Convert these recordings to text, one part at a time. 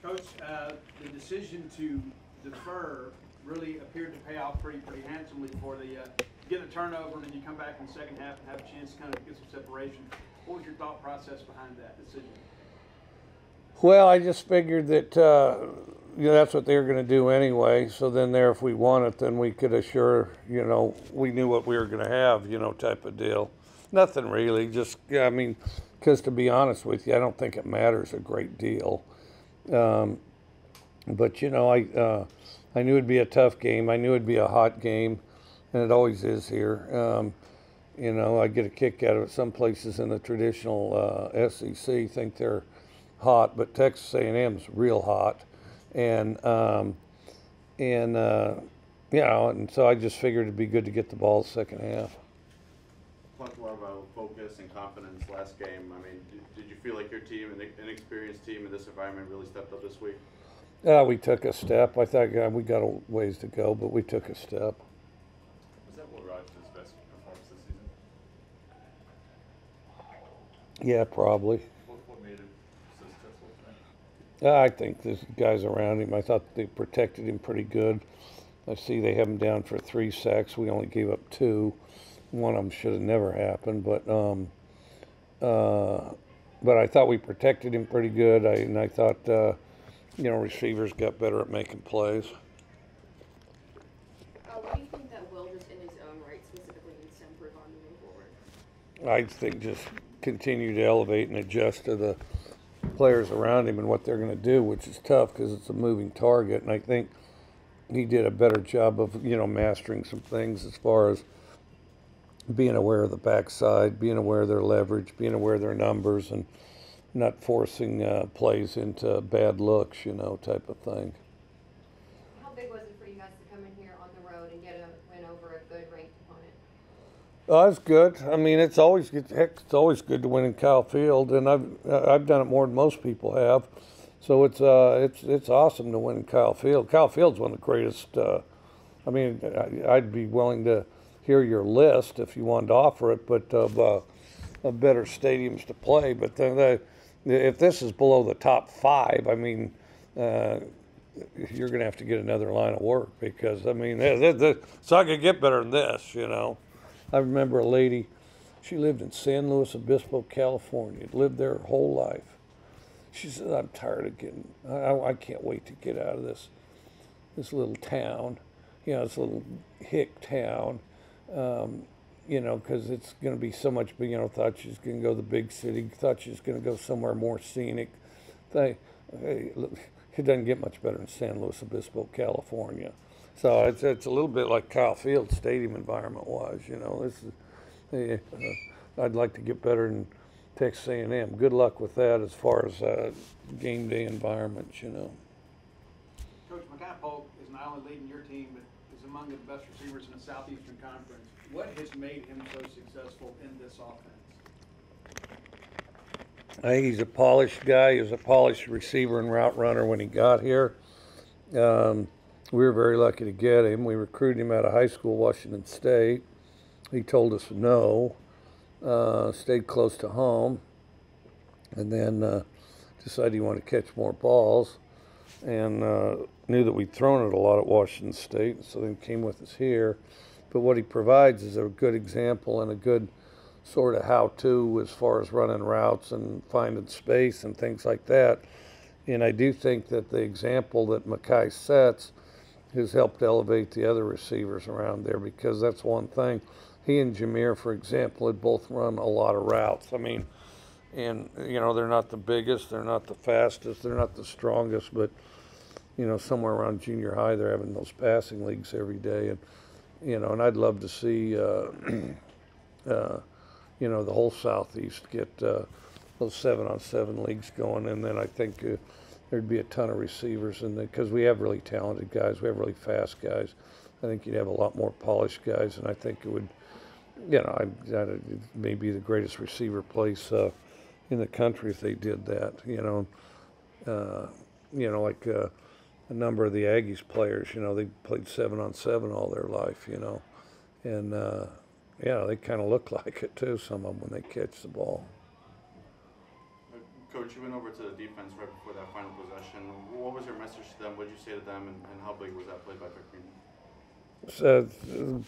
Coach, the decision to defer really appeared to pay off pretty handsomely for the get a turnover, and then you come back in the second half and have a chance to kind of get some separation. What was your thought process behind that decision? Well, I just figured that that's what they were going to do anyway. So then, if we won it, then we could assure, we knew what we were going to have, type of deal. Nothing really. Just I mean, because to be honest with you, I don't think it matters a great deal. But I knew it'd be a tough game. I knew it'd be a hot game, and it always is here. I get a kick out of it. Some places in the traditional SEC think they're hot, but Texas A&M's real hot, and so I just figured it'd be good to get the ball the second half. Talked a lot about focus and confidence last game. I mean, did you feel like your team, an inexperienced team in this environment, really stepped up this week? We took a step. I thought we got a ways to go, but we took a step. Was that Will Rogers' best performance this season? Yeah, probably. What made it so successful tonight? I think the guys around him, I thought they protected him pretty good. I see they have him down for 3 sacks. We only gave up 2. One of them should have never happened, but I thought we protected him pretty good. I thought receivers got better at making plays. What do you think that Will, just in his own right, specifically needs to improve on moving forward? I think just continue to elevate and adjust to the players around him and what they're going to do, which is tough because it's a moving target. And I think he did a better job of mastering some things as far as being aware of the backside, being aware of their leverage, being aware of their numbers, and not forcing plays into bad looks, type of thing. How big was it for you guys to come in here on the road and get a win over a good ranked opponent? It's good. I mean, it's always good to win in Kyle Field, and I've done it more than most people have. So it's awesome to win in Kyle Field. Kyle Field's one of the greatest. I'd be willing to hear your list if you wanted to offer it, but of better stadiums to play. But if this is below the top 5, I mean, you're going to have to get another line of work because, I mean, it's not going to get better than this, I remember a lady, she lived in San Luis Obispo, California, lived there her whole life. She said, I'm tired of I can't wait to get out of this little town, this little hick town, because it's going to be so much, thought she was going to go to the big city, thought she was going to go somewhere more scenic. Hey, look, it doesn't get much better in San Luis Obispo, California. So it's a little bit like Kyle Field stadium environment-wise, I'd like to get better in Texas A&M. Good luck with that as far as game day environments, Coach, Makai Polk is not only leading your team, but is among the best receivers in the Southeastern Conference. What has made him so successful in this offense? I think he's a polished guy. He was a polished receiver and route runner when he got here. We were very lucky to get him. We recruited him out of high school, Washington State. He told us no, stayed close to home, and then decided he wanted to catch more balls, and knew that we'd thrown it a lot at Washington State, so then came with us here. But what he provides is a good example and a good sort of how-to as far as running routes and finding space and things like that. And I do think that the example that Makai sets has helped elevate the other receivers around there, because that's one thing. He and Jameer, for example, had both run a lot of routes. I mean, and, they're not the biggest, they're not the fastest, they're not the strongest, but, somewhere around junior high, they're having those passing leagues every day. And, and I'd love to see, the whole Southeast get those 7-on-7 leagues going, and then I think there'd be a ton of receivers in there because we have really talented guys, we have really fast guys. I think you'd have a lot more polished guys, and I think it would, it may be the greatest receiver place in the country if they did that. Like a number of the Aggies players, they played 7-on-7 all their life, and they kind of look like it too, some of them, when they catch the ball. Coach, you went over to the defense right before that final possession. What was your message to them? What did you say to them, and how big was that play by Pickering? So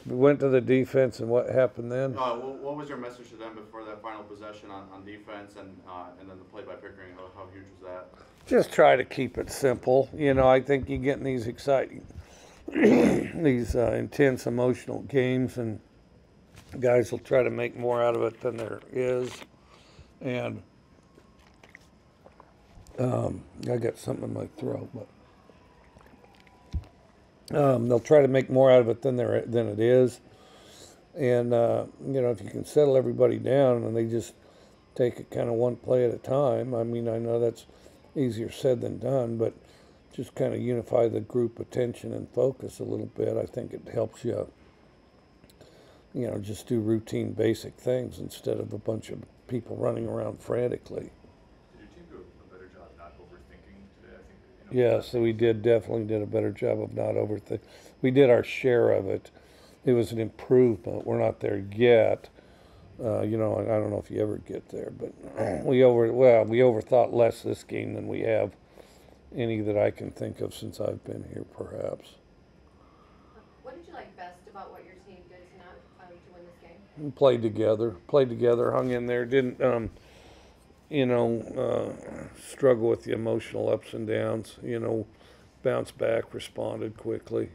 went to the defense, and what happened then? What was your message to them before that final possession on defense, and then the play by Pickering? How huge was that? Just try to keep it simple. You know, I think you get in these exciting, these intense emotional games, and guys will try to make more out of it than there is. And I got something in my throat, but they'll try to make more out of it than it is. And you know, if you can settle everybody down and they just take it kind of one play at a time. I mean, I know that's easier said than done, but just kind of unify the group attention and focus a little bit. I think it helps you, you know, just do routine basic things instead of a bunch of people running around frantically. Did your team do a better job not overthinking today? I think, you know, Yeah, so we definitely did a better job of not overthinking. We did our share of it. It was an improvement. We're not there yet. You know, I don't know if you ever get there, but we overthought less this game than we have any that I can think of since I've been here, perhaps. What did you like best about what your team did tonight to win this game? We played together, hung in there, didn't, you know, struggle with the emotional ups and downs, you know, bounced back, responded quickly.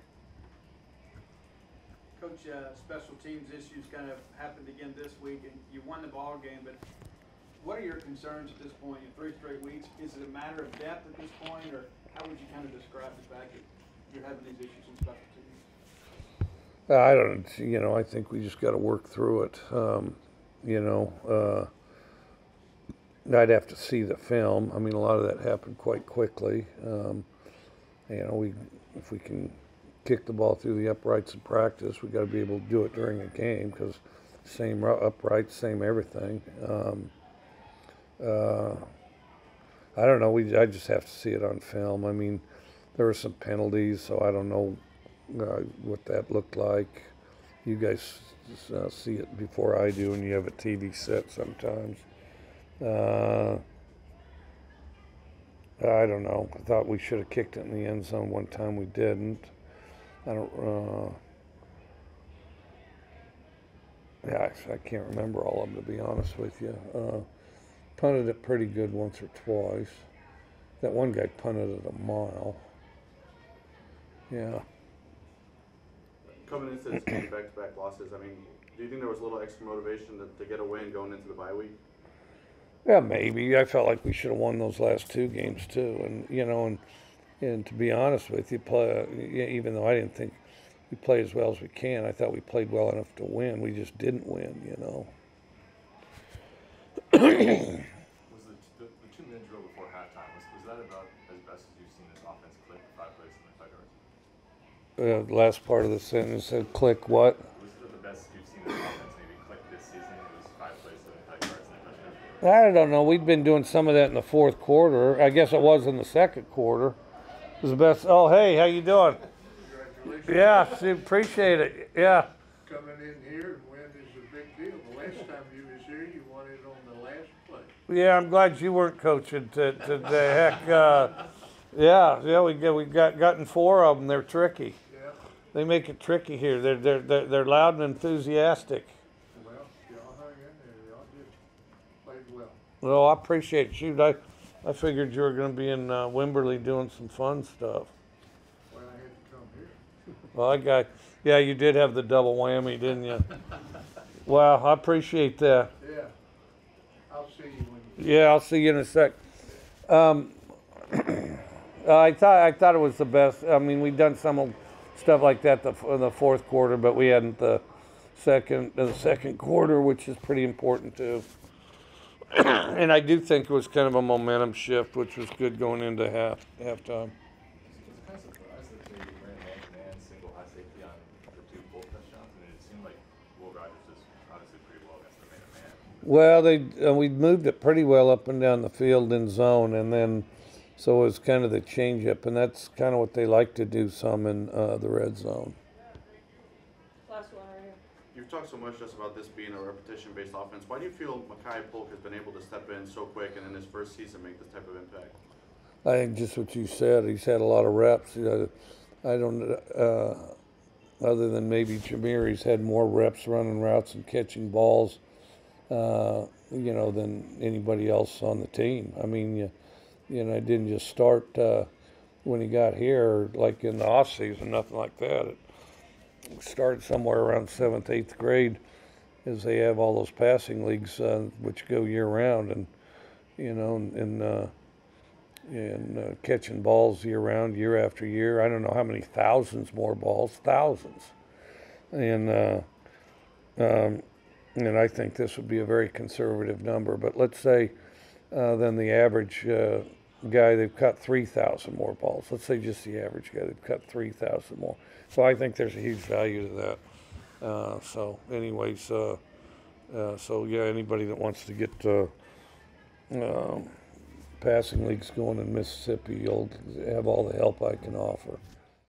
Coach, special teams issues kind of happened again this week, and you won the ball game, but what are your concerns at this point in 3 straight weeks? Is it a matter of depth at this point, or how would you kind of describe the fact that you're having these issues in special teams? I don't, you know, I think we just got to work through it. You know, I'd have to see the film. I mean, a lot of that happened quite quickly. You know, if we can kick the ball through the uprights in practice, we got to be able to do it during a game because same uprights, same everything. I don't know. I just have to see it on film. I mean, there were some penalties, so I don't know what that looked like. You guys see it before I do, and you have a TV set sometimes. I don't know. I thought we should have kicked it in the end zone one time. We didn't. I don't. Yeah, I can't remember all of them, to be honest with you. Punted it pretty good once or twice. That one guy punted it a mile. Yeah. Coming into this game, back-to-back losses, I mean, do you think there was a little extra motivation to get a win going into the bye week? Yeah, maybe. I felt like we should have won those last 2 games too, and you know, and to be honest with you, even though I didn't think we played as well as we can, I thought we played well enough to win. We just didn't win, you know. Was the 2-minute drill before halftime, was that about as best as you've seen this offense click 5 plays in the 5 yards? The last part of the sentence said, "Click what?" Was it the best you've seen this offense maybe click this season? It was 5 plays, 75 yards, and a touchdown. I don't know. We'd been doing some of that in the fourth quarter. I guess it was in the second quarter. It was the best. Oh, hey, how you doing? Congratulations. Yeah, see, appreciate it. Yeah. Coming in here and win is a big deal. The last time you was here, you won it on the last play. Yeah, I'm glad you weren't coaching today. Heck, yeah, we gotten 4 of them. They're tricky. Yeah. They make it tricky here. They're loud and enthusiastic. Well, y'all hung in there. Y'all just played well. Well, I appreciate it. Shoot, I figured you were going to be in Wimberley doing some fun stuff. Well, I had to come here. Well, yeah, you did have the double whammy, didn't you? Wow, I appreciate that. Yeah. I'll see you when you. Yeah, I'll see you in a sec. I thought it was the best. I mean, we'd done some stuff like that in the fourth quarter, but we hadn't the second quarter, which is pretty important too. And I do think it was kind of a momentum shift, which was good going into halftime. I was kind of surprised that they ran man-to-man, single high safety on the 2 Polk touchdowns, and it seemed like Will Rogers was obviously pretty well against the man-to-man. Well, we moved it pretty well up and down the field in zone, and then so it was kind of the change-up, and that's kind of what they like to do some in the red zone. Last one right here. you've talked so much just about this being a repetition-based offense. Why do you feel Makai Polk has been able to step in so quick and in his first season make this type of impact? I think just what you said. He's had a lot of reps. I don't, other than maybe Jameer, he's had more reps running routes and catching balls, than anybody else on the team. I mean, it didn't just start when he got here, like in the off season, nothing like that. It started somewhere around 7th, 8th grade, as they have all those passing leagues which go year round, and catching balls year round, year after year. I don't know how many thousands more balls, thousands, and I think this would be a very conservative number. But let's say then the average guy, they've cut 3,000 more balls. Let's say just the average guy, they've cut 3,000 more. So I think there's a huge value to that. So yeah, anybody that wants to get passing leagues going in Mississippi, you'll have all the help I can offer.